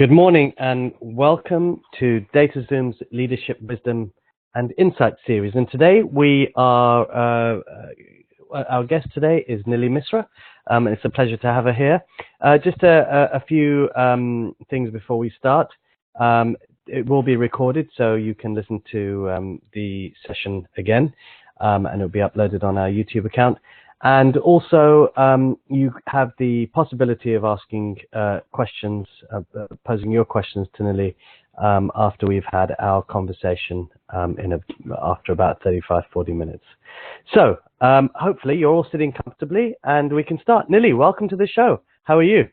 Good morning and welcome to DataZoom's Leadership, Wisdom and Insight series. And today we are, our guest today is Nili Misra. And it's a pleasure to have her here. Just a few things before we start. It will be recorded so you can listen to the session again, and it'll be uploaded on our YouTube account. And also, you have the possibility of asking questions, posing your questions to Nili after we've had our conversation after about 35-40 minutes. So, hopefully you're all sitting comfortably and we can start. Nili, welcome to the show. How are you?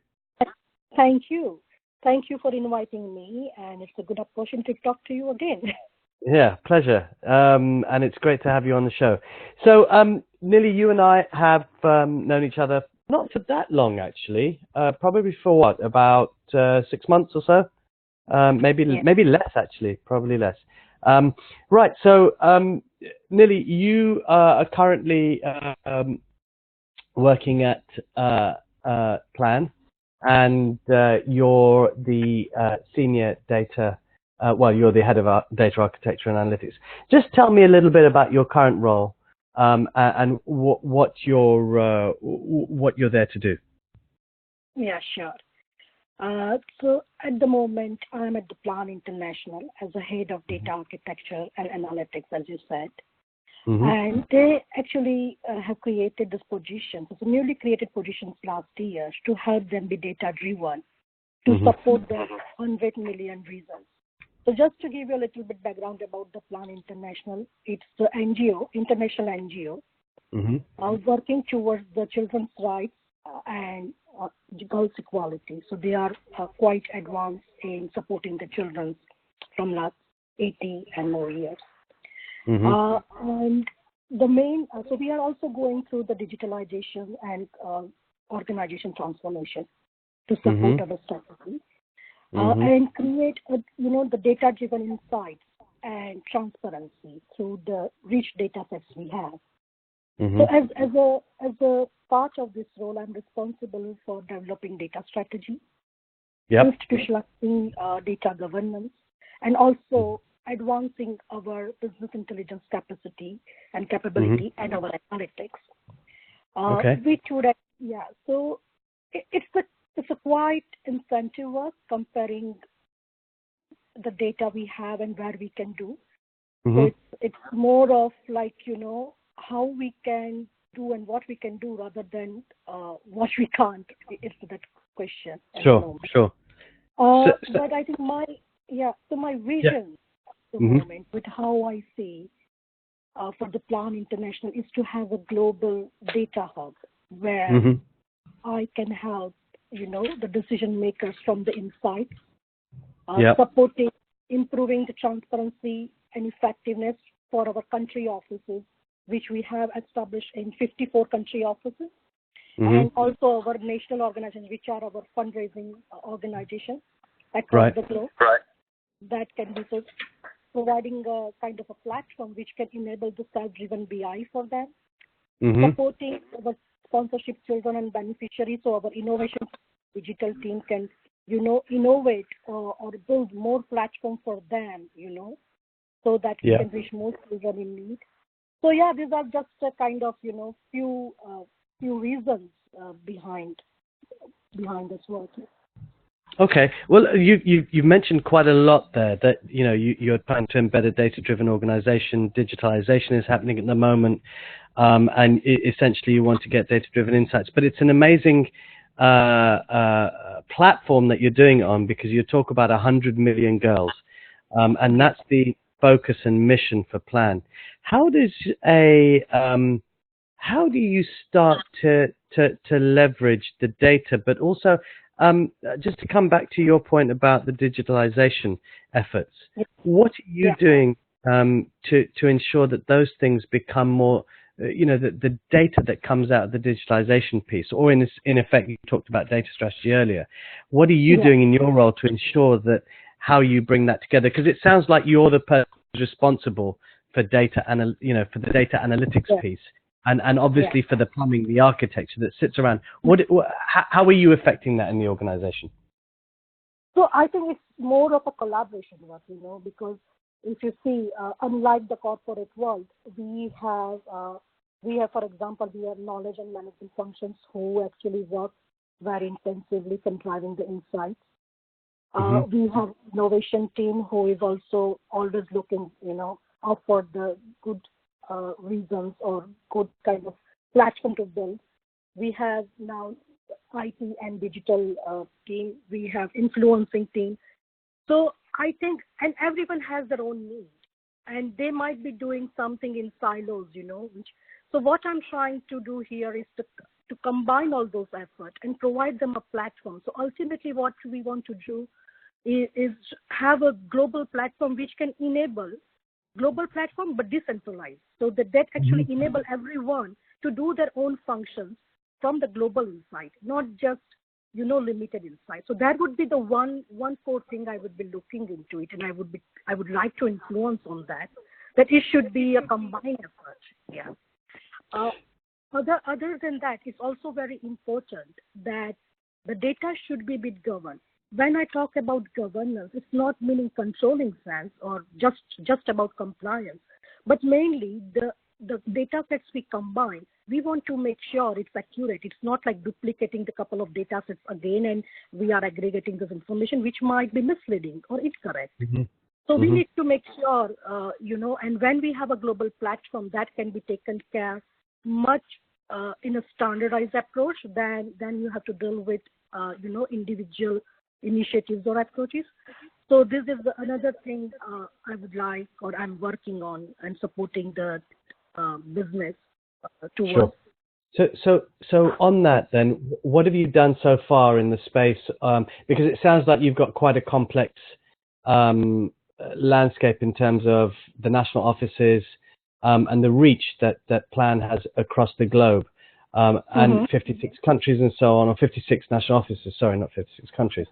Thank you. Thank you for inviting me, and it's a good opportunity to talk to you again. Yeah, pleasure. And it's great to have you on the show. So, Nili, you and I have known each other not for that long, actually. Probably for what, about 6 months or so? Maybe less, actually. Probably less. Right. So, Nili, you are currently working at Plan, and you're the senior data. Well, you're the head of data architecture and analytics. Just tell me a little bit about your current role and what you're there to do. Yeah, sure. So at the moment, I'm at the Plan International as the head of data architecture and analytics, as you said. And they actually have created this position, so newly created positions last year to help them be data-driven, to support their 100 million reasons. So just to give you a little bit background about the Plan International, it's the NGO, international NGO, working towards the children's rights and girls' equality. So they are quite advanced in supporting the children from last 80 and more years. And the main, so we are also going through the digitalization and organization transformation to support our strategy. And create, the data-driven insights and transparency through the rich data sets we have. So as a part of this role, I'm responsible for developing data strategy, institutionalizing data governance, and also advancing our business intelligence capacity and capability and our analytics. So it's a quite intensive work comparing the data we have and where we can do. So it's more of like, how we can do and what we can do rather than what we can't. It's that question. Sure. But I think my vision at the moment with how I see for the Plan International is to have a global data hub where I can help the decision makers from the inside, supporting, improving the transparency and effectiveness for our country offices, which we have established in 54 country offices, and also our national organizations, which are our fundraising organizations across the globe. That can be providing a kind of a platform which can enable the self-driven BI for them, supporting our sponsorship children and beneficiaries, so our innovation digital team can, innovate or build more platform for them, so that we can reach more children in need. So these are just a kind of, few reasons behind this work. Okay. Well, you've mentioned quite a lot there that, you're trying to embed a data-driven organization. Digitalization is happening at the moment. And essentially you want to get data-driven insights. But it's an amazing platform that you're doing it on, because you talk about 100 million girls. And that's the focus and mission for Plan. How do you start to leverage the data, but also just to come back to your point about the digitalization efforts, what are you doing to ensure that those things become more, the data that comes out of the digitalization piece, or in effect, you talked about data strategy earlier. What are you doing in your role to ensure that how you bring that together? Because it sounds like you're the person who's responsible for data, for the data analytics piece, and obviously for the plumbing, the architecture that sits around. How are you affecting that in the organization? So I think it's more of a collaboration work, because if you see, unlike the corporate world, we have, for example, we have knowledge and management functions who actually work very intensively in driving the insights. We have innovation team who is also always looking, out for the good reasons or good kind of platform to build. We have now IT and digital team. We have influencing team. So I think, and everyone has their own need, and they might be doing something in silos, so what I'm trying to do here is to combine all those efforts and provide them a platform. So ultimately what we want to do is have a global platform which can enable global platform but decentralized, so that actually enable everyone to do their own functions from the global insight, not just limited insight. So that would be the one core thing I would be looking into it, and I would like to influence on that it should be a combined effort. Yeah. Other than that, it's also very important that the data should be a bit governed. When I talk about governance, it's not meaning controlling sense or just about compliance, but mainly the data sets we combine, we want to make sure it's accurate. It's not like duplicating the couple of data sets again and we are aggregating this information, which might be misleading or incorrect. So we need to make sure, and when we have a global platform, that can be taken care much in a standardized approach than you have to deal with, individual initiatives or approaches. So this is another thing I would like, or I'm working on and supporting the business towards. Sure. So on that then, what have you done so far in the space? Because it sounds like you've got quite a complex landscape in terms of the national offices and the reach that Plan has across the globe, and 56 countries and so on, or 56 national offices, sorry, not 56 countries.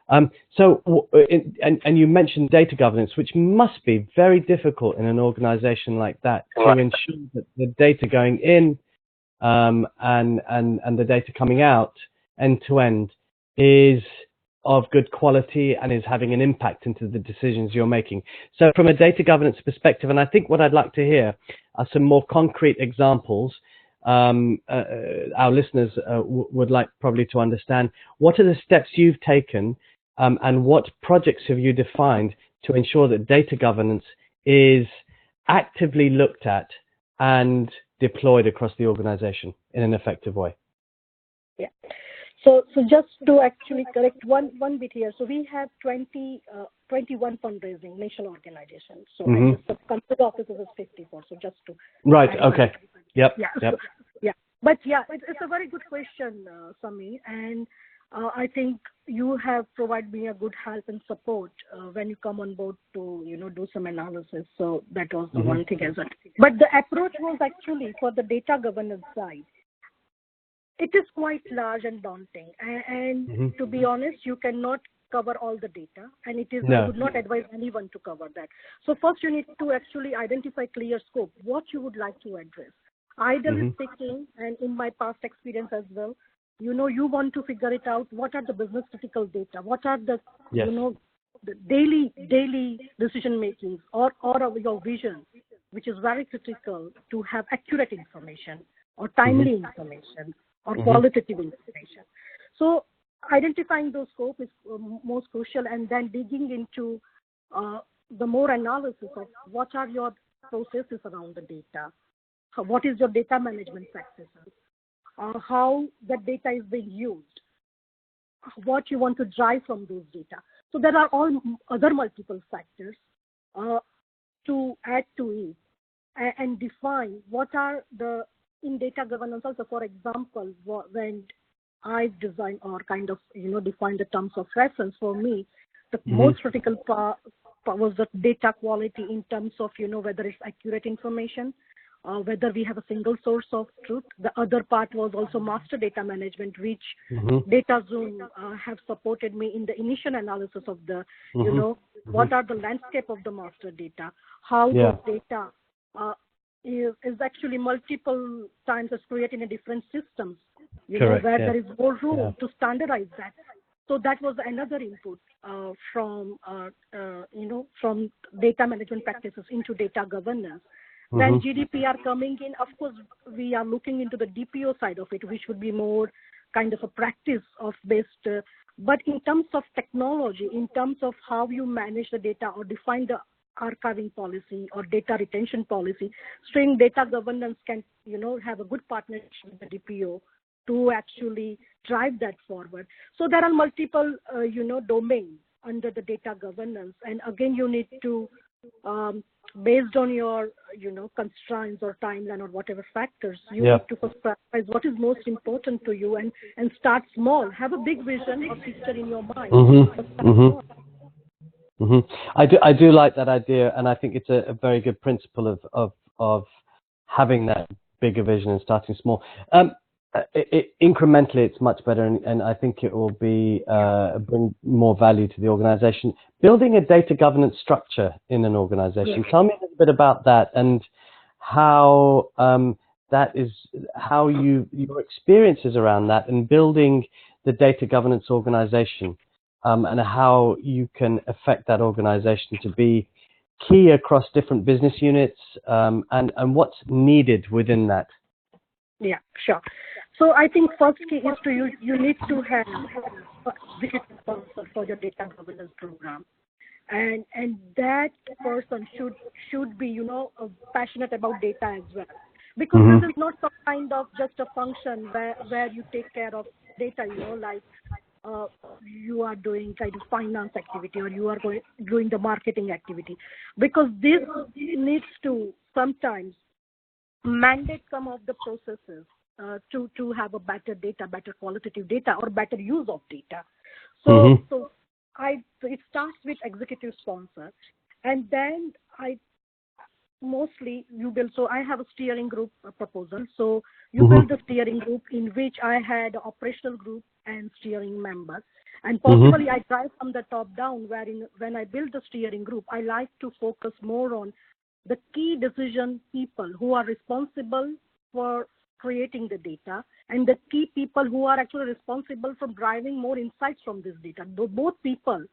And you mentioned data governance, which must be very difficult in an organization like that to ensure that the data going in and the data coming out end to end is of good quality and is having an impact into the decisions you're making. So from a data governance perspective, and I think what I'd like to hear are some more concrete examples. Our listeners would like probably to understand, what are the steps you've taken and what projects have you defined to ensure that data governance is actively looked at and deployed across the organization in an effective way? Yeah. So just to actually correct one bit here. So we have 21 fundraising national organizations. So the country offices is 54. So just to right. Okay. Yep. Yeah. Yep. So, yeah. But yeah, it's a very good question, Sami, and I think you have provided me a good help and support when you come on board to do some analysis. So that was the one thing as well. But the approach was actually for the data governance side. It is quite large and daunting, and to be honest, you cannot cover all the data, and it is I would not advise anyone to cover that. So first, you need to actually identify clear scope, what you would like to address. Ideally speaking, and in my past experience as well, you want to figure it out. What are the business critical data? What are the the daily decision makings or your vision, which is very critical to have accurate information or timely information or qualitative information. So identifying those scope is most crucial, and then digging into the more analysis of what are your processes around the data, what is your data management practices, how the data is being used, what you want to drive from those data. So there are all other multiple factors to add to it and define what are the in data governance. Also, for example, when I design or kind of define the terms of reference, for me, the most critical part was the data quality in terms of whether it's accurate information, whether we have a single source of truth. The other part was also master data management, which DataZoom have supported me in the initial analysis of the what are the landscape of the master data, how those data is actually multiple times is created in a different systems, where there is more room to standardize that. So that was another input from from data management practices into data governance. Then GDPR coming in, of course, we are looking into the DPO side of it, which would be more kind of a practice of based. But in terms of technology, in terms of how you manage the data or define the archiving policy or data retention policy, string data governance can, have a good partnership with the DPO to actually drive that forward. So there are multiple, domains under the data governance. And again, you need to, based on your, constraints or timeline or whatever factors, you need to first prioritize what is most important to you and start small. Have a big vision or picture in your mind. I do like that idea, and I think it's a very good principle of having that bigger vision and starting small. Incrementally, it's much better, and I think it will be bring more value to the organization. Building a data governance structure in an organization. Tell me a little bit about that and how that is how your experiences around that and building the data governance organization, and how you can affect that organization to be key across different business units, and what's needed within that. Yeah, sure. So I think first key is you need to have executive sponsor for your data governance program, and that person should be passionate about data as well, because this is not some kind of just a function where you take care of data, like you are doing kind of finance activity or you are doing the marketing activity, because this needs to sometimes mandate some of the processes to have a better data, better qualitative data, or better use of data. So it starts with executive sponsor, and then you build. So I have a steering group proposal. So you build a steering group in which I had operational group and steering members, and possibly I drive from the top down. When I build the steering group, I like to focus more on the key decision people who are responsible for creating the data, and the key people who are actually responsible for driving more insights from this data. Both people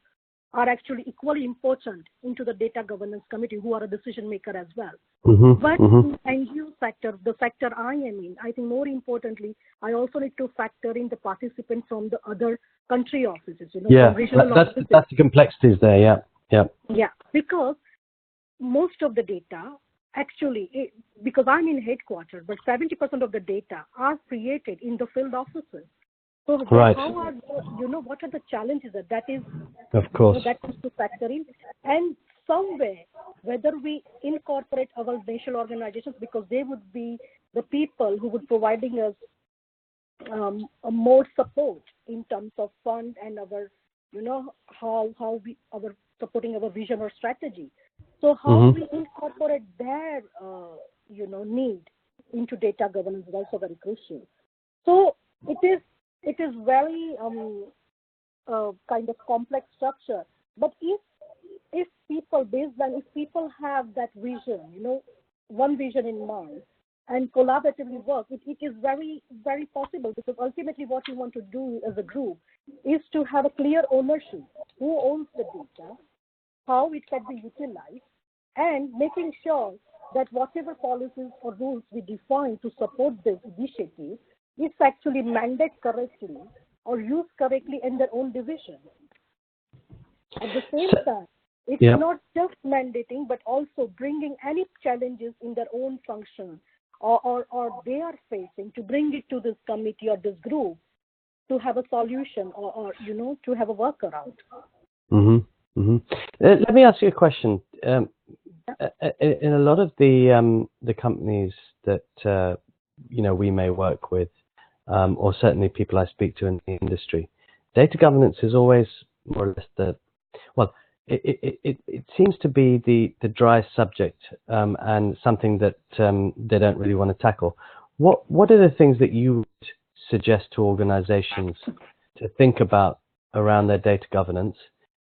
are actually equally important into the data governance committee, who are a decision maker as well. But in NGO sector, the sector I am in, I think more importantly, I also need to factor in the participants from the other country offices. Regional offices. That's the complexities there. Yeah, because most of the data actually, because I'm in headquarters, but 70% of the data are created in the field offices. So how are what are the challenges that is, of course, that is to factor in, and somewhere whether we incorporate our national organizations, because they would be the people who would providing us more support in terms of fund and our how we our supporting our vision or strategy. So how we incorporate their need into data governance is also very crucial. So it is very kind of complex structure. But if people have that vision, one vision in mind, and collaboratively work, it is very, very possible, because ultimately what you want to do as a group is to have a clear ownership. Who owns the data, how it can be utilized, and making sure that whatever policies or rules we define to support this initiative is actually mandated correctly or used correctly in their own division. At the same time, it's not just mandating, but also bringing any challenges in their own function or they are facing, to bring it to this committee or this group to have a solution or to have a workaround. Let me ask you a question. In a lot of the companies that we may work with, or certainly people I speak to in the industry, data governance is always more or less it seems to be the dry subject, and something that they don't really want to tackle. What are the things that you would suggest to organizations to think about around their data governance,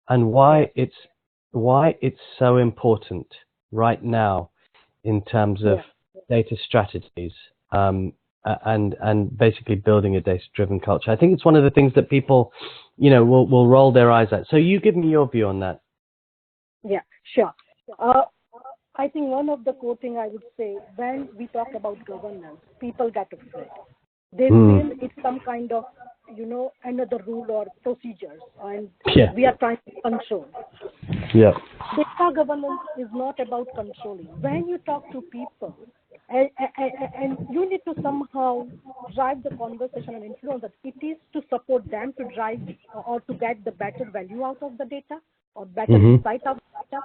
and why it's so important right now in terms of data strategies, and basically building a data-driven culture? I think it's one of the things that people will roll their eyes at. So you give me your view on that. Yeah, sure. I think one of the core thing I would say, when we talk about governance, people get afraid. They feel it's some kind of, another rule or procedures, and we are trying to control. Yeah. Data governance is not about controlling. When you talk to people, and you need to somehow drive the conversation and influence that it is to support them to drive or to get the better value out of the data or better insight out of the data.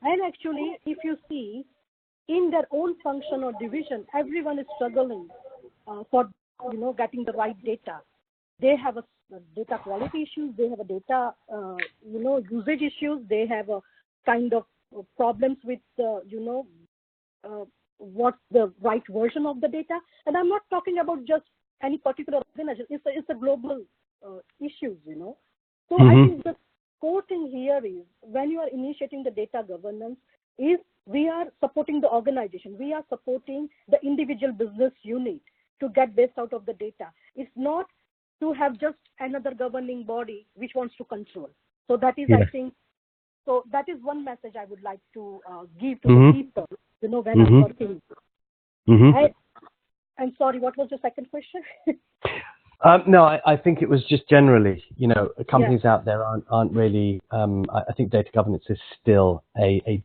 And actually, if you see, in their own function or division, everyone is struggling for getting the right data. They have a data quality issues. They have a data usage issues. They have a kind of problems with what's the right version of the data. And I'm not talking about just any particular organization. It's a global issues. So I think the core thing here is, when you are initiating the data governance, is we are supporting the organization. We are supporting the individual business unit to get best out of the data. It's not to have just another governing body which wants to control. So that is, I think, so that is one message I would like to give to the people, when I'm working. And sorry, what was the second question? No, I think it was just generally, companies out there aren't really. I think data governance is still a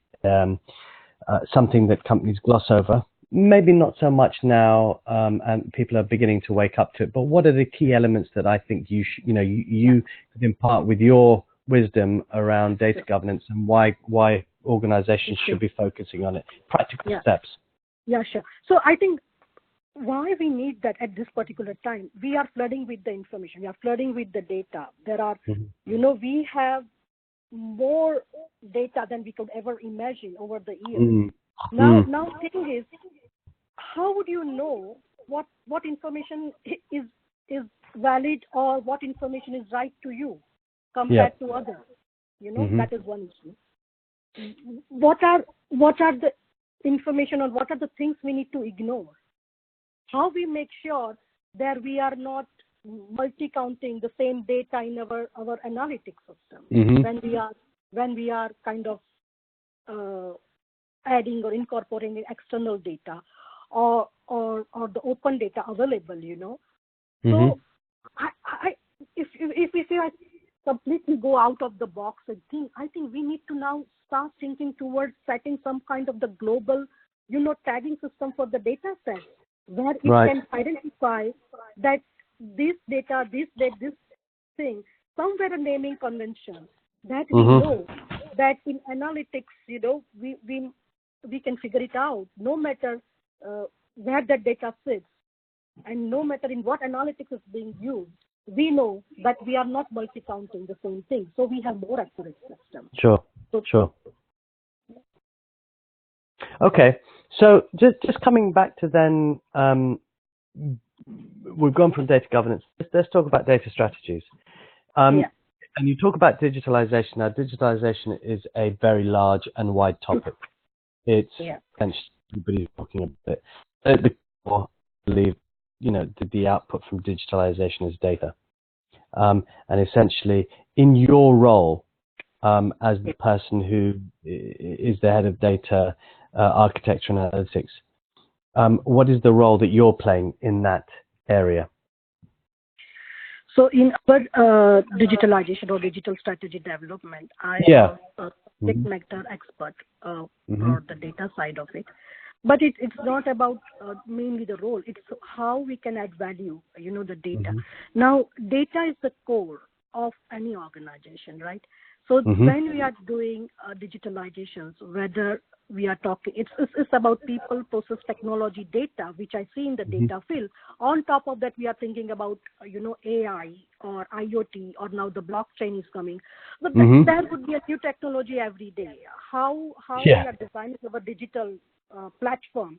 something that companies gloss over. Maybe not so much now, and people are beginning to wake up to it. But what are the key elements that I think you could impart with your wisdom around data governance, and why organizations should be focusing on it? Practical steps. Yeah, sure. So I think why we need that at this particular time, we are flooding with the information. We are flooding with the data. There are, we have more data than we could ever imagine over the years. Now thing is, how would you know what information is valid or what information is right to you compared to others? That is one issue. What are the information, or what are the things we need to ignore? How we make sure that we are not multi-counting the same data in our analytics system when we are kind of adding or incorporating external data or the open data available, So if we say I completely go out of the box and I think we need to now start thinking towards setting some kind of the global, tagging system for the data set, where it can identify that this data, this thing, somewhere a naming convention that we know that in analytics, we can figure it out, no matter where that data sits and no matter in what analytics is being used. We know that we are not multi-counting the same thing, so we have more accurate systems. Sure. Okay, so just coming back to then, we've gone from data governance. Let's talk about data strategies. And you talk about digitalization. Now, digitalization is a very large and wide topic. It's everybody's talking about it. The core, I believe, the output from digitalization is data. And essentially, in your role as the person who is the head of data architecture and analytics, what is the role that you're playing in that area? So in our digitalization or digital strategy development, I am a subject matter expert for the data side of it. But it's not about mainly the role. It's how we can add value, the data. Now, data is the core of any organization, right? So when we are doing digitalizations, whether we are talking, it's about people, process, technology, data, which I see in the data field. On top of that, we are thinking about, AI or IoT, or now the blockchain is coming. But there would be a new technology every day. How we are designing our digital platform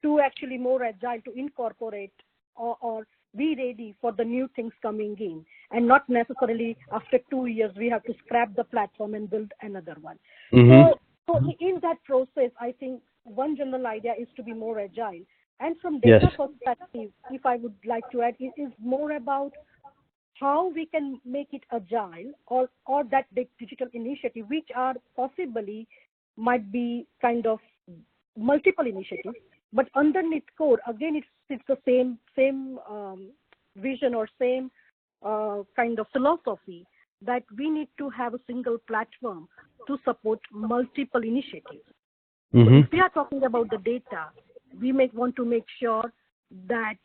to actually more agile, to incorporate or be ready for the new things coming in, and not necessarily after 2 years we have to scrap the platform and build another one. So in that process, I think one general idea is to be more agile. And from data perspective, if I would like to add, it is more about how we can make it agile, or that digital initiative, which are possibly might be kind of multiple initiatives, but underneath core, again, it's the same vision or same kind of philosophy, that we need to have a single platform to support multiple initiatives. So if we are talking about the data, we may want to make sure that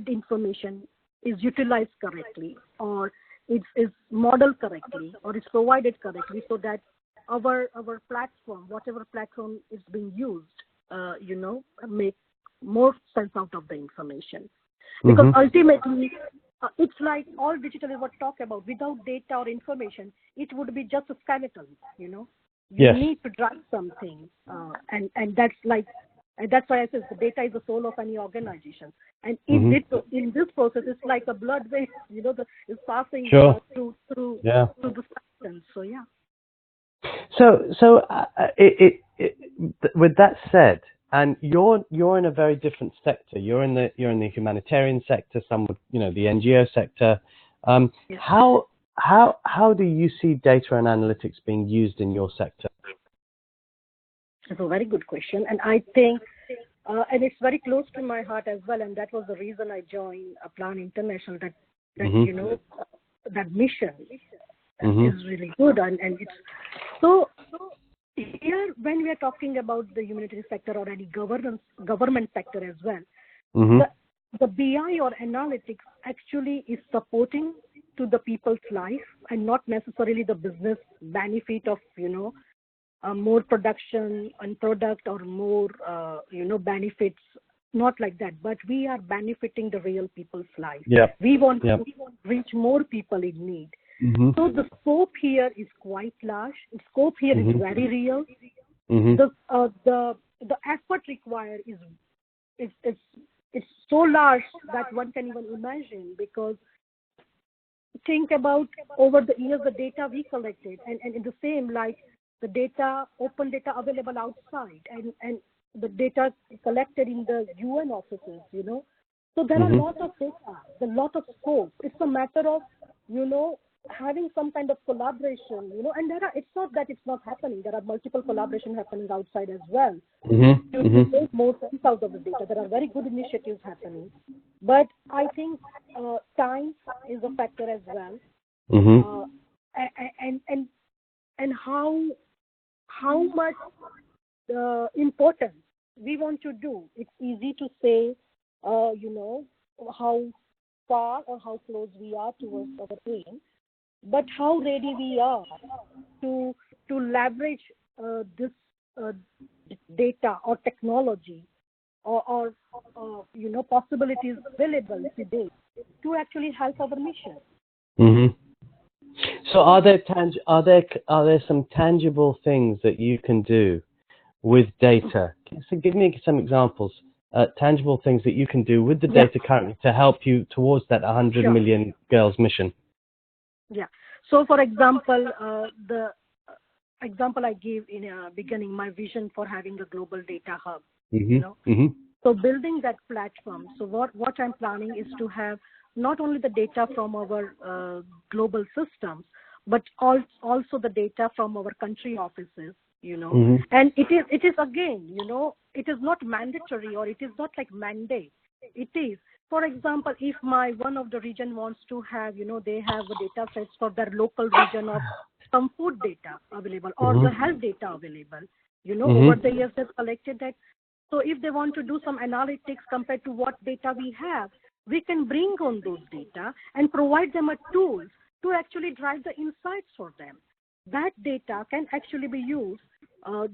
information is utilized correctly, or is modeled correctly, or is provided correctly, so that our platform, whatever platform is being used, make more sense out of the information. Because ultimately, it's like all digital is what talk about. Without data or information, it would be just a skeleton. You need to drive something, and that's like. And that's why I say the data is the soul of any organization. And in this process, it's like a blood wave, it's passing through the substance. So yeah. So with that said, and you're in a very different sector. You're in the humanitarian sector. Some would, the NGO sector. Yes. How do you see data and analytics being used in your sector? It's a very good question, and I think, and it's very close to my heart as well, and that was the reason I joined Plan International. That that mission is really good, and it's so. Here, when we are talking about the humanitarian sector or any government sector as well, the BI or analytics actually is supporting to the people's life, and not necessarily the business benefit of more production and product, or more benefits, not like that, but we are benefiting the real people's life. We want to reach more people in need. So the scope here is quite large. The scope here is very real. The effort required is so large that one can even imagine, because think about over the years the data we collected, and in the same, like the data, open data available outside, and the data collected in the UN offices, So there are a lot of data, a lot of scope. It's a matter of, having some kind of collaboration, and it's not that it's not happening. There are multiple collaboration happening outside as well to make more sense out of the data. There are very good initiatives happening, but I think time is a factor as well, and how much importance we want to do. It's easy to say, how far or how close we are towards our aim, but how ready we are to leverage this data or technology or possibilities available today to actually help our mission. So are there some tangible things that you can do with data? So give me some examples, tangible things that you can do with the data currently to help you towards that 100 million girls mission. Yeah. So, for example, the example I gave in the beginning, my vision for having a global data hub. So building that platform. So what I'm planning is to have not only the data from our global systems, but also the data from our country offices, And it is again, it is not mandatory, or it is not like mandate. It is, for example, if one of the region wants to have, they have a data sets for their local region of some food data available, or the health data available, over the years they've collected that. So if they want to do some analytics compared to what data we have, we can bring on those data and provide them a tool to actually drive the insights for them. That data can actually be used,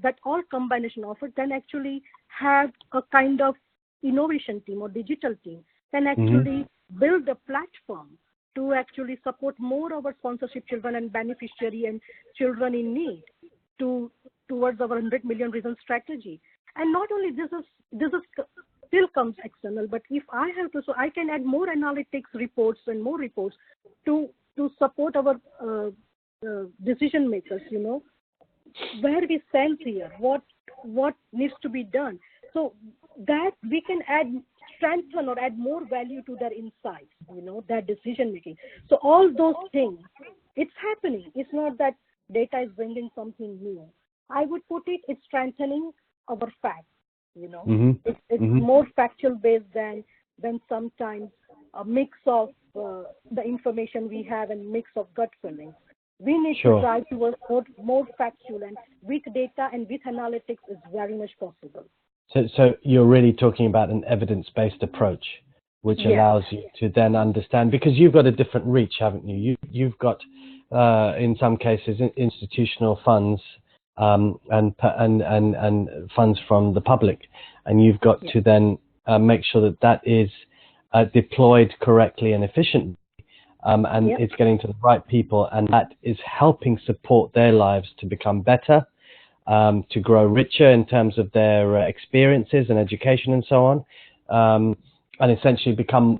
that all combination of it can actually have a kind of innovation team or digital team can actually build a platform to actually support more of our sponsorship children and beneficiary and children in need towards our 100 million reason strategy. And not only this is still comes external, but if I have to, so I can add more analytics reports and more reports to support our decision makers, where we stand here, what needs to be done, so that we can add strengthen or add more value to their insights, their decision making. So all those things, it's happening. It's not that data is bringing something new. I would put it's strengthening our facts. It's more factual based than sometimes a mix of the information we have and mix of gut feelings. We need to try to work more factual, and with data and with analytics is very much possible. So you're really talking about an evidence-based approach, which allows you to then understand, because you've got a different reach, haven't you? You've got, in some cases, institutional funds and funds from the public, and you've got to then make sure that is deployed correctly and efficiently, and it's getting to the right people, and that is helping support their lives to become better, to grow richer in terms of their experiences and education and so on, and essentially become,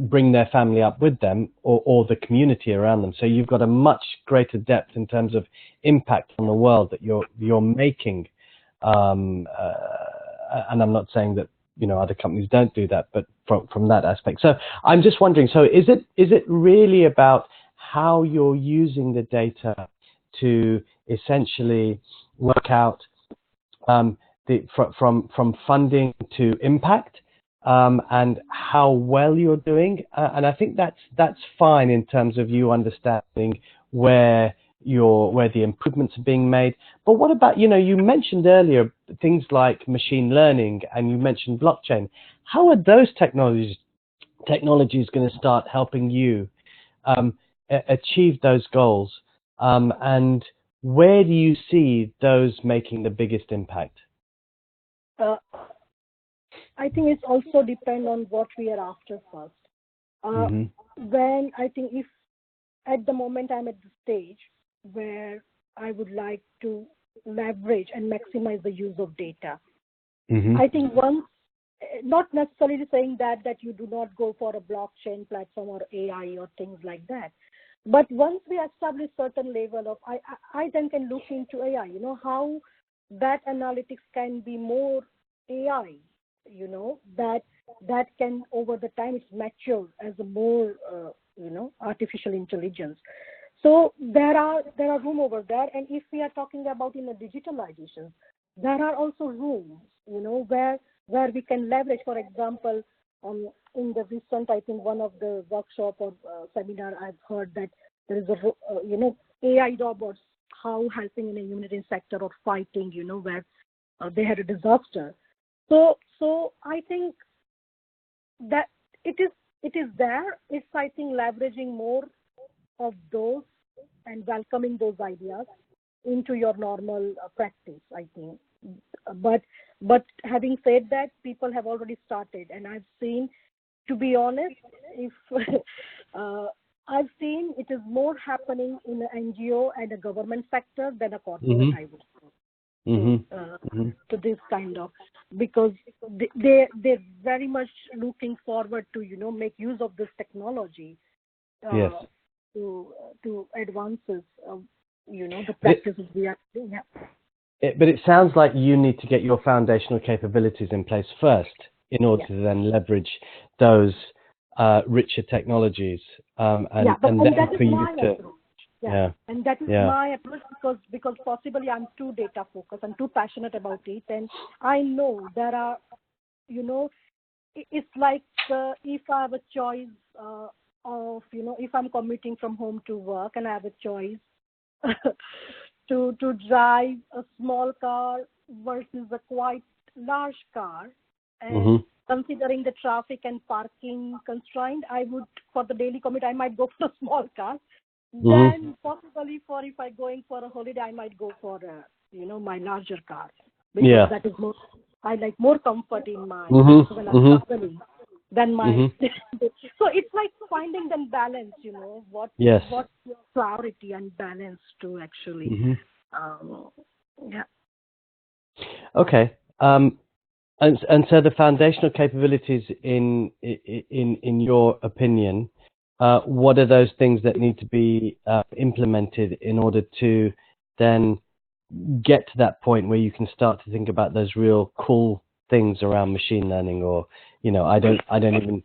bring their family up with them, or the community around them. So you've got a much greater depth in terms of impact on the world that you're making. And I'm not saying that other companies don't do that, but from that aspect. So I'm just wondering. So is it really about how you're using the data to essentially work out from funding to impact, and how well you're doing? And I think that's fine in terms of you understanding where the improvements are being made. But what about, you mentioned earlier things like machine learning, and you mentioned blockchain. How are those technologies going to start helping you achieve those goals? And where do you see those making the biggest impact? I think it's also depend on what we are after first. When I think if at the moment I'm at the stage where I would like to leverage and maximize the use of data. I think once, not necessarily saying that you do not go for a blockchain platform or AI or things like that, but once we establish certain level of, I then can look into AI, how that analytics can be more AI, that can over the time it's matured as a more, artificial intelligence. So there are room over there, and if we are talking about in the digitalization, there are also rooms, where we can leverage. For example, in the recent, I think one of the workshop or seminar I've heard that there is a AI robots how helping in a humanitarian sector or fighting, where they had a disaster. So I think that it is there. It's, I think, leveraging more of those and welcoming those ideas into your normal practice, I think. But having said that, people have already started, and I've seen, to be honest, if I've seen it is more happening in the NGO and the government sector than a corporate, I would say. To this kind of, because they're very much looking forward to make use of this technology. To advances of, the practices we are doing. But it sounds like you need to get your foundational capabilities in place first in order to then leverage those richer technologies. And then for you to... And that is my approach, because possibly I'm too data focused, I'm too passionate about it, and I know there are, it's like if I have a choice of, if I'm commuting from home to work and I have a choice to drive a small car versus a quite large car, and considering the traffic and parking constraint, I would, for the daily commute, I might go for a small car. Then possibly if I'm going for a holiday, I might go for my larger car, because that is more, I like more comfort in my when I'm traveling than my. So it's like finding the balance, what your priority and balance to actually. Okay. And so the foundational capabilities in your opinion, what are those things that need to be implemented in order to then get to that point where you can start to think about those real cool things around machine learning, or I don't even.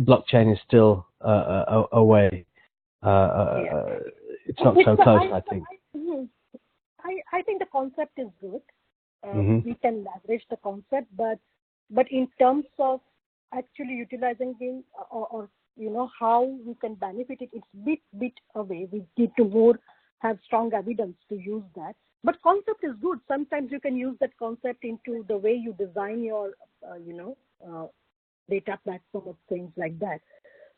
Blockchain is still a way. It's not so close, I think. I think the concept is good. We can leverage the concept, but in terms of actually utilizing it or how we can benefit it, it's bit away. We need to have strong evidence to use that. But concept is good. Sometimes you can use that concept into the way you design your data platform or things like that.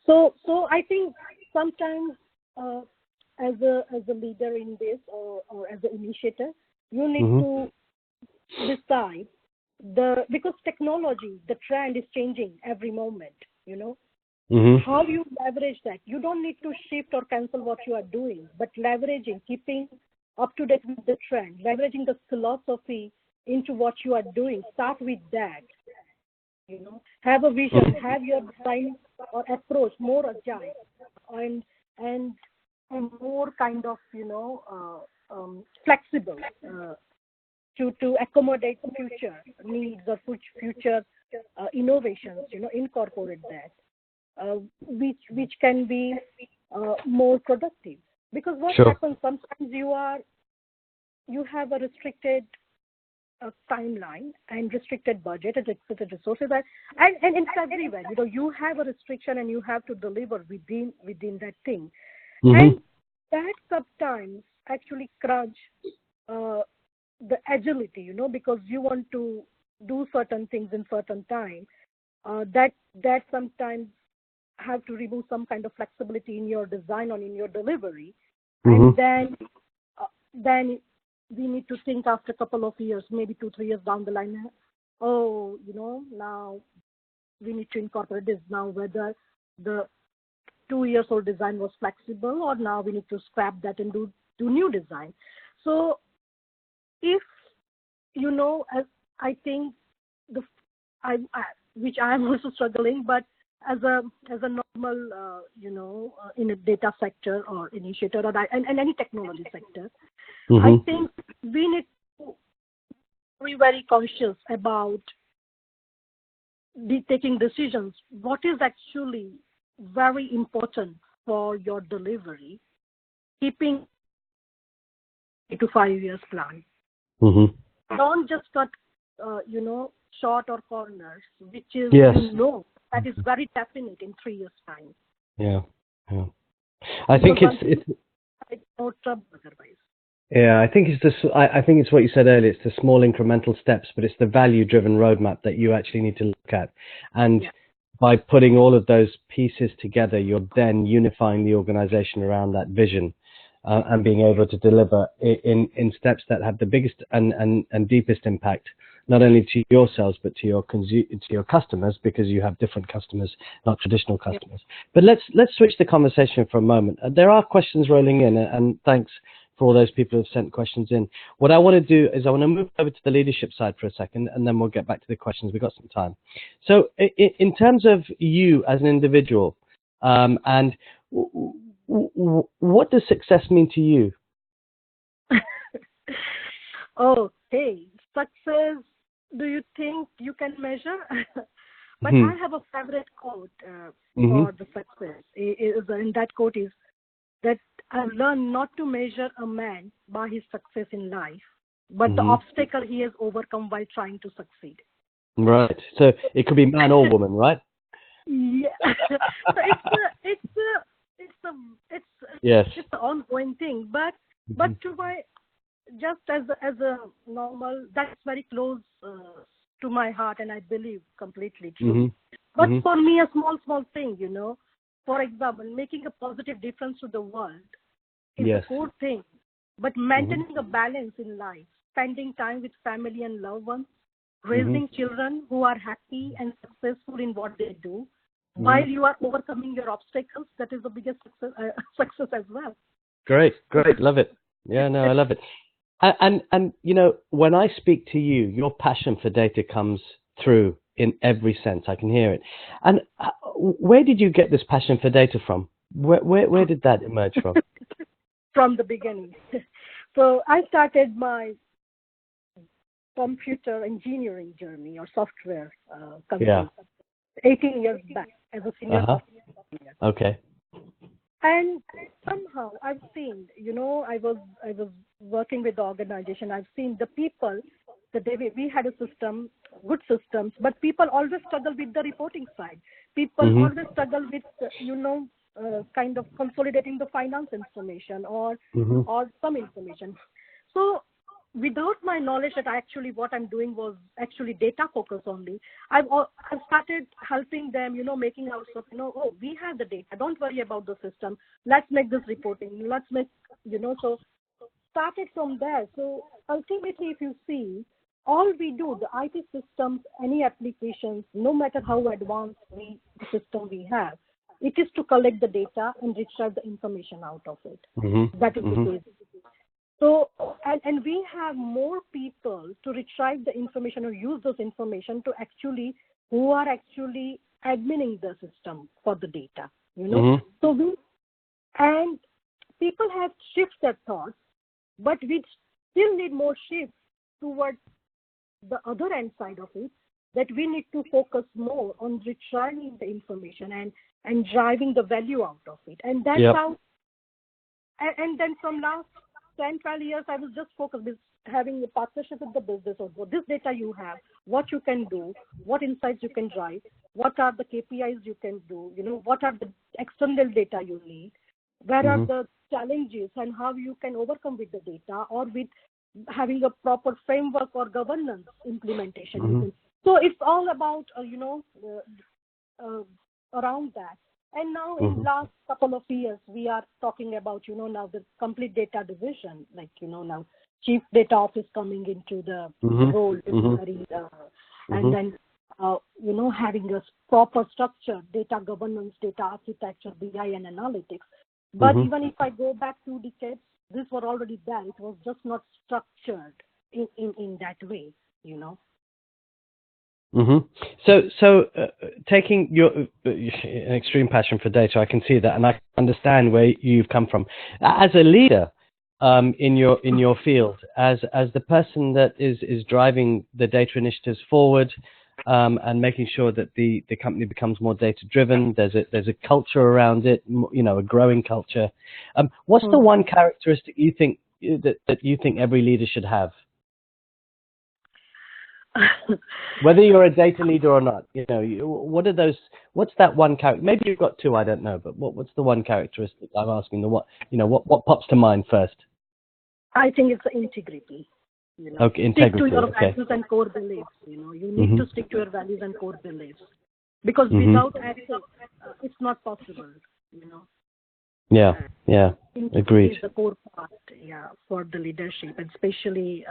So I think sometimes as a leader in this or as an initiator, you need to decide because technology, the trend is changing every moment, how you leverage that. You don't need to shift or cancel what you are doing, but leveraging, keeping up to date with the trend, leveraging the philosophy into what you are doing. Start with that. Have a vision, have your design or approach more agile and more kind of flexible to accommodate future needs or future innovations. Incorporate that, which can be more productive. Because what happens sometimes you have a restricted timeline and restricted budget and restricted resources, and it's everywhere. You have a restriction and you have to deliver within that thing, and that sometimes actually crunch the agility. Because you want to do certain things in certain time. That sometimes have to remove some kind of flexibility in your design or in your delivery, and then we need to think after a couple of years, maybe 2-3 years down the line, now we need to incorporate this. Now, whether the 2 years old design was flexible or now we need to scrap that and do new design. So if, as I think which I am also struggling, but as a normal, in a data sector or initiator or and any technology sector, I think we need to be very conscious about taking decisions. What is actually very important for your delivery, keeping 3 to 5 years plan. Don't just cut, short or corners, which is that is very definite in 3 years' time. Yeah. I think it's no trouble otherwise. Yeah, I think I think it's what you said earlier. It's the small incremental steps, but it's the value-driven roadmap that you actually need to look at. And by putting all of those pieces together, you're then unifying the organization around that vision and being able to deliver in steps that have the biggest and deepest impact, not only to yourselves but to your customers, because you have different customers, not traditional customers. But let's switch the conversation for a moment. There are questions rolling in, and thanks for all those people who have sent questions in. What I want to do is I want to move over to the leadership side for a second, and then we'll get back to the questions. We've got some time. So in terms of you as an individual, and what does success mean to you? Okay. Success, do you think you can measure? But I have a favorite quote for the success. And that quote is that I've learned not to measure a man by his success in life, but the obstacle he has overcome while trying to succeed. Right. So it could be man or woman, right? Yeah. So it's an ongoing thing. But to my, just as a normal, that's very close to my heart, and I believe completely true. But for me, a small thing, for example, making a positive difference to the world is a good thing. But maintaining a balance in life, spending time with family and loved ones, raising children who are happy and successful in what they do, while you are overcoming your obstacles, that is the biggest success as well. Great. Love it. Yeah, no, I love it. And when I speak to you, your passion for data comes through in every sense. I can hear it. And where did you get this passion for data from? Where did that emerge from? From the beginning. So I started my computer engineering journey or software company 18 years back as a senior officer. Okay. And somehow I've seen, I was working with the organization. I've seen the people that we had a system, good systems, but people always struggle with the reporting side. People always struggle with, kind of consolidating the finance information or some information. So without my knowledge that what I'm doing was actually data focus only, I've started helping them, making out stuff, oh, we have the data. Don't worry about the system. Let's make this reporting. Let's make, so started from there. So ultimately, if you see, all we do, the IT systems, any applications, no matter how advanced the system we have, it is to collect the data and retrieve the information out of it. That is the case. So, and we have more people to retrieve the information or use those information to who are actually admining the system for the data, So and people have shifted their thoughts, but we still need more shifts towards the other end side of it, that we need to focus more on retrieving the information and driving the value out of it. And that's how, and then from last 10, 12 years, I was just focused with having a partnership with the business of what this data you have, what you can do, what insights you can drive, what are the KPIs you can do, what are the external data you need, where are the challenges and how you can overcome with the data or with having a proper framework or governance implementation. So it's all about, around that. And now in last couple of years, we are talking about, now the complete data division, like, now chief data office coming into the role, and then, having a proper structure, data governance, data architecture, BI and analytics. But even if I go back 2 decades, these were already there. It was just not structured in that way, So taking your extreme passion for data, I can see that, and I understand where you've come from. As a leader in your field, as the person that is driving the data initiatives forward, and making sure that the company becomes more data driven, there's a culture around it, a growing culture. What's the one characteristic you think that you think every leader should have? Whether you're a data leader or not, what are those? What's that one character? Maybe you've got two, I don't know, but what's the one characteristic? I'm asking what pops to mind first? I think it's integrity. Okay, integrity. Stick to your values and core beliefs. You need to stick to your values and core beliefs, because without access, it's not possible. Yeah. Agreed. Is the core part, for the leadership, and especially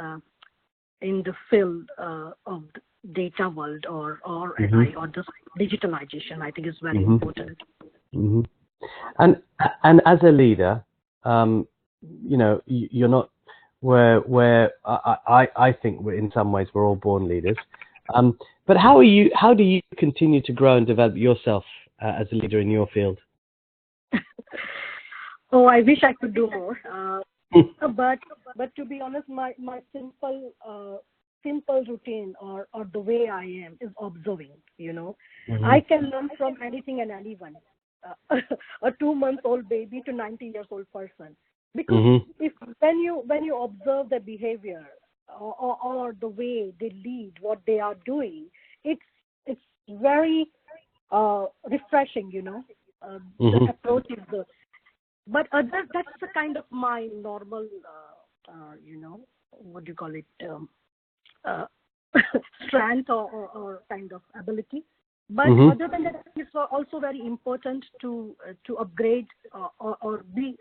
in the field of the data world or AI or the digitalization, I think is very important. And as a leader, you're not where I think in some ways we're all born leaders. But how do you continue to grow and develop yourself as a leader in your field? Oh, I wish I could do more. But to be honest, my simple routine or the way I am is observing. I can learn from anything and anyone, a 2-month-old baby to 90-year-old person. Because when you observe their behavior or the way they lead, what they are doing, it's very refreshing. The approach is the. But that's the kind of my normal, what do you call it, strength or kind of ability. But other than that, it's also very important to upgrade or be,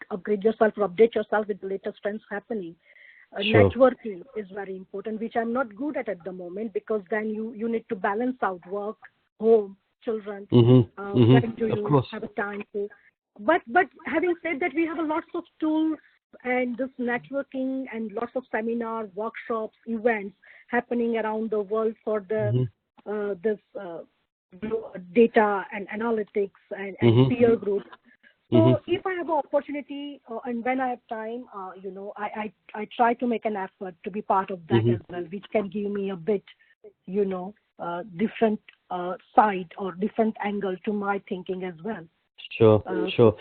upgrade yourself or update yourself with the latest trends happening. Sure. Networking is very important, which I'm not good at the moment, because then you need to balance out work, home, children. When do you have a time to? But having said that, we have lots of tools and this networking and lots of seminars, workshops, events happening around the world for the this data and analytics and peer groups. So if I have an opportunity and when I have time, I try to make an effort to be part of that as well, which can give me a bit, different side or different angle to my thinking as well. Sure, sure.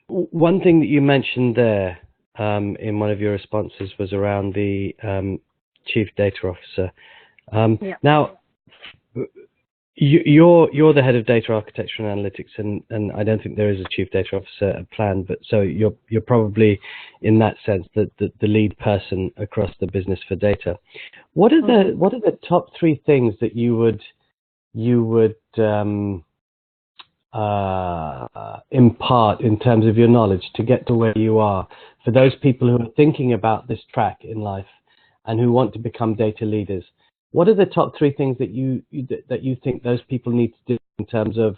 One thing that you mentioned there in one of your responses was around the chief data officer. Now, you're the head of data architecture and analytics, and I don't think there is a chief data officer plan, but so you're probably in that sense the lead person across the business for data. What are the top three things that you would impart in terms of your knowledge to get to where you are for those people who are thinking about this track in life and who want to become data leaders? What are the top three things that you think those people need to do in terms of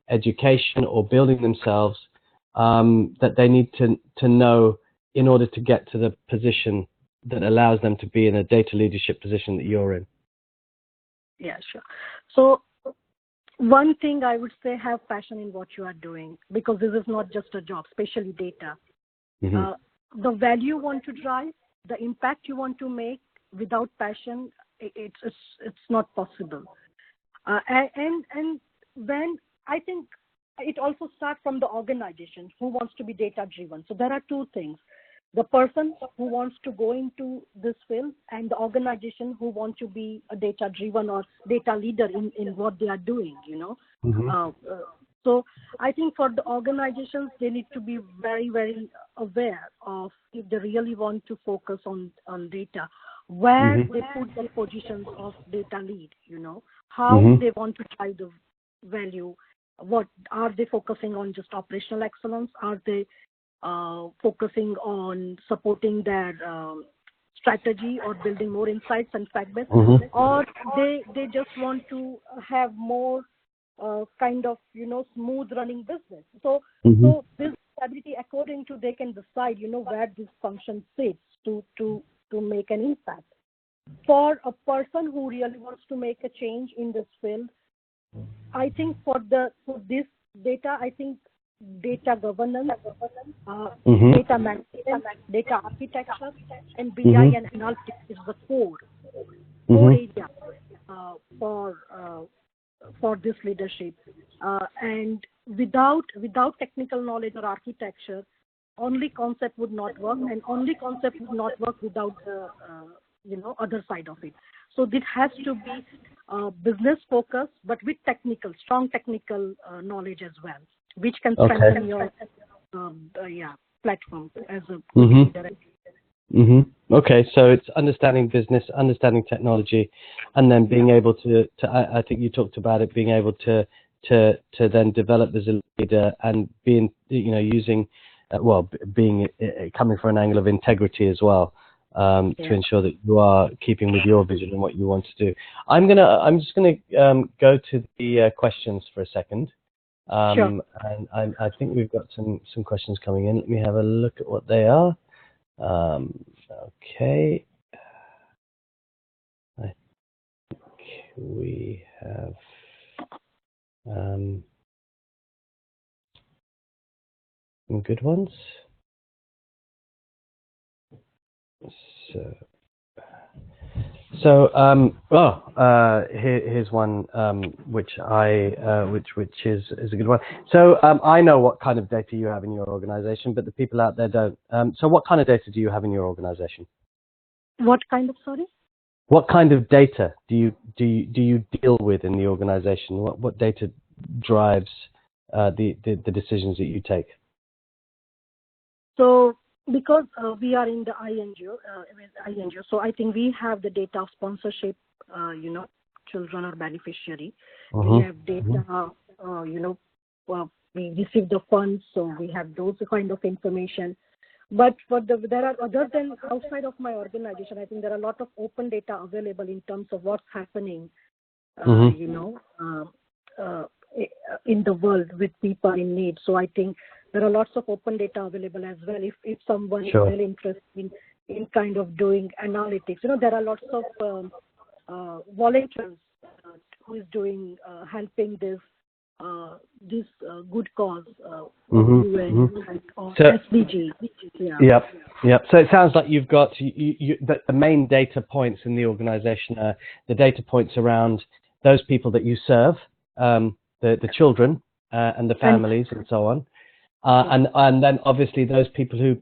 education or building themselves that they need to know in order to get to the position that allows them to be in a data leadership position that you're in? Yeah, sure. So one thing I would say, have passion in what you are doing, because this is not just a job, especially data. The value you want to drive, the impact you want to make, without passion, it's not possible. And when I think it also starts from the organization who wants to be data driven. So there are two things: the person who wants to go into this field, and the organization who wants to be a data driven or data leader in what they are doing. So I think for the organizations, they need to be very, very aware of, if they really want to focus on data, where they put the positions of data lead, how they want to drive the value. What are they focusing on? Just operational excellence? Are they focusing on supporting their strategy or building more insights and fact-based? Or they just want to have more kind of, smooth running business. So this ability, according to, they can decide, where this function sits to make an impact. For a person who really wants to make a change in this field, I think for this data, I think data governance, data management, data architecture, and BI and analytics is the core area for this leadership. And without technical knowledge or architecture, only concept would not work, and only concept would not work without the other side of it. So this has to be business focus, but with strong technical knowledge as well, which can strengthen your platform as a leader. Okay, so it's understanding business, understanding technology, and then being able to I think you talked about it, being able to then develop as a leader and being, using, being coming from an angle of integrity as well, to ensure that you are keeping with your vision and what you want to do. I'm just gonna go to the questions for a second. Sure. And I think we've got some questions coming in. Let me have a look at what they are. Okay. I think we have some good ones. Here's one which is a good one. So I know what kind of data you have in your organization, but the people out there don't. So what kind of data do you have in your organization? What kind of, sorry? What kind of data do you deal with in the organization? What data drives the decisions that you take? So because we are in the INGO, so I think we have the data of sponsorship, children or beneficiary. We have data, we receive the funds, so we have those kind of information. But there are, other than outside of my organization, I think there are a lot of open data available in terms of what's happening, in the world with people in need. So I think there are lots of open data available as well. If someone is really interested in kind of doing analytics, there are lots of volunteers who is doing helping this this good cause, UN or SDG. Yep. So it sounds like you've got the main data points in the organization are the data points around those people that you serve, the children and the families and so on, and then obviously those people who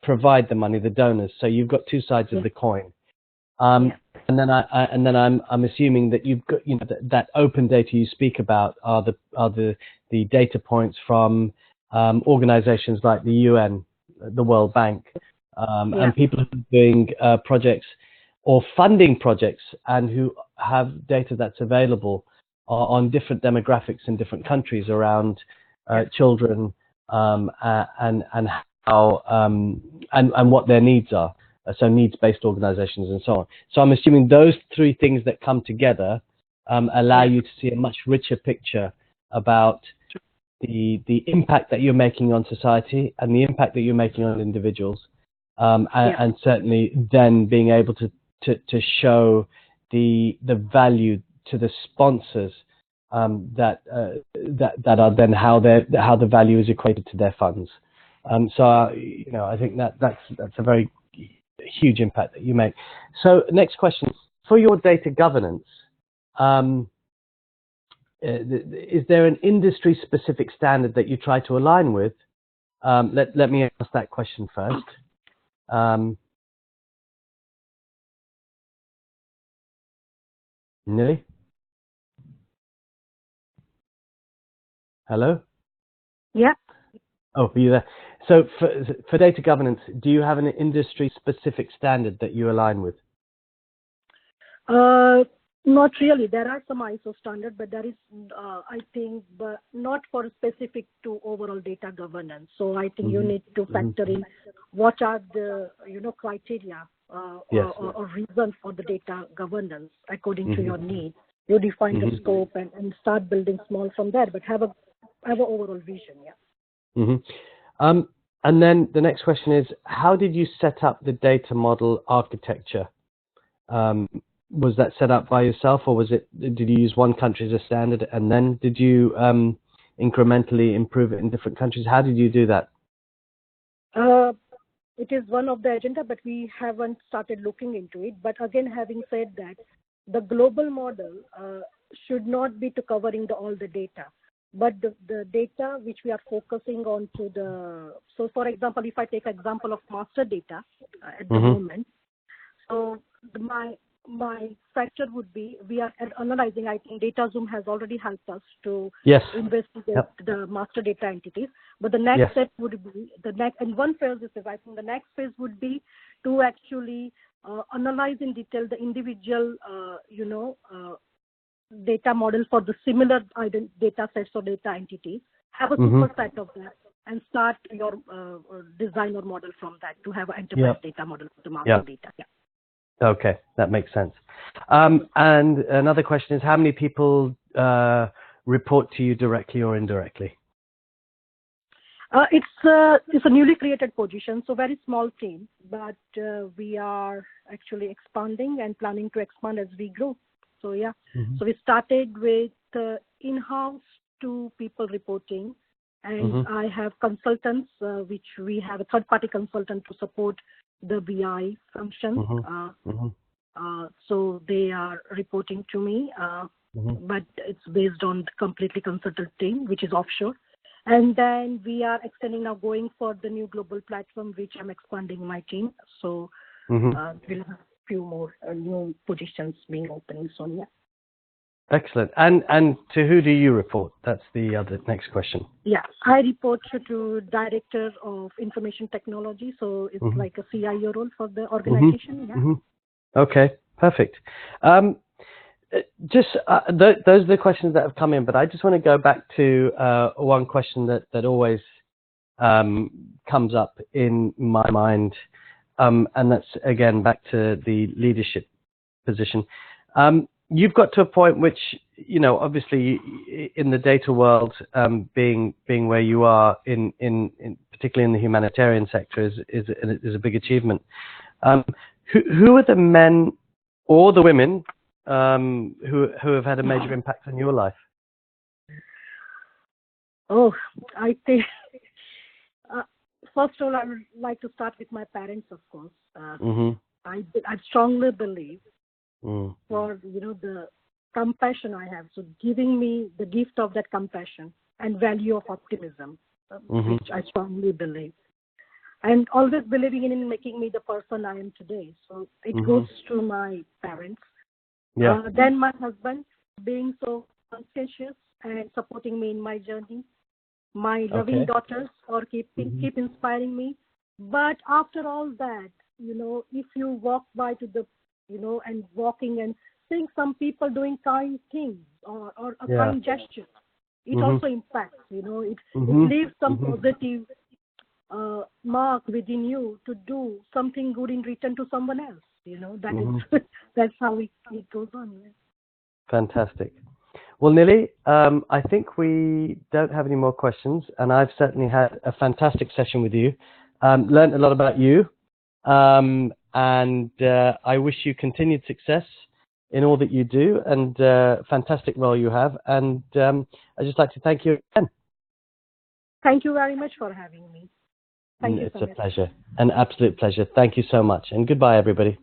provide the money, the donors. So you've got two sides of the coin. And then I'm assuming that you've got that open data you speak about are the data points from organizations like the UN, the World Bank, and people who are doing projects or funding projects and who have data that's available on different demographics in different countries around children and how and what their needs are. So needs-based organizations and so on. So I'm assuming those three things that come together allow you to see a much richer picture about the impact that you're making on society and the impact that you're making on individuals, and certainly then being able to show the value to the sponsors that are then how the value is equated to their funds. So I think that's a very huge impact that you make. So next question, for your data governance, is there an industry specific standard that you try to align with? Let me ask that question first. Nili? Hello? Yeah. Oh, are you there? So for data governance, do you have an industry-specific standard that you align with? Not really. There are some ISO standards, but there is, I think, but not for specific to overall data governance. So I think you need to factor in what are the criteria or reasons for the data governance according to your needs. You define the scope and start building small from there, but have a overall vision. And then the next question is, how did you set up the data model architecture? Was that set up by yourself, or did you use one country as a standard, and then did you incrementally improve it in different countries? How did you do that? It is one of the agenda, but we haven't started looking into it. But again, having said that, the global model should not be to covering all the data. But the data which we are focusing on so for example, if I take example of master data at the moment, so my factor would be we are analyzing. I think DataZoom has already helped us to investigate the master data entities. But the next step would be and one phase is I think the next phase would be to actually analyze in detail the individual data model for the similar data sets or data entities, have a superset of that, and start your design or model from that to have an enterprise data model for the master data. Okay, that makes sense. And another question is, how many people report to you directly or indirectly? It's a newly created position, so very small team, but we are actually expanding and planning to expand as we grow. So so we started with in-house 2 people reporting, and I have consultants, which we have a third-party consultant to support the BI function. So they are reporting to me, but it's based on the completely consultant team, which is offshore. And then we are extending now, going for the new global platform, which I'm expanding my team. So we'll have few more new positions being opened soon. Excellent. And to who do you report? That's the other next question. I report to Director of Information Technology, so it's like a CIO role for the organization. Okay, perfect. Just those are the questions that have come in, but I just want to go back to one question that always comes up in my mind, and that's again back to the leadership position. You've got to a point which, obviously in the data world, being where you are in particularly in the humanitarian sector is a big achievement. Who are the men or the women who have had a major impact on your life? Oh, I think first of all, I would like to start with my parents, of course. I strongly believe for the compassion I have, so giving me the gift of that compassion and value of optimism, which I strongly believe, and always believing in making me the person I am today. So it goes to my parents. Then my husband, being so conscientious and supporting me in my journey. My loving daughters for keep inspiring me. But after all that, if you walk by to the, and walking and seeing some people doing kind things or a kind gesture, it also impacts, it leaves some positive mark within you to do something good in return to someone else. That is, that's how it goes on. Fantastic. Well, Nili, I think we don't have any more questions, and I've certainly had a fantastic session with you. Learned a lot about you, and I wish you continued success in all that you do, and fantastic role you have. And I'd just like to thank you again. Thank you very much for having me. Thank you so much. It's a pleasure, an absolute pleasure. Thank you so much, and goodbye, everybody.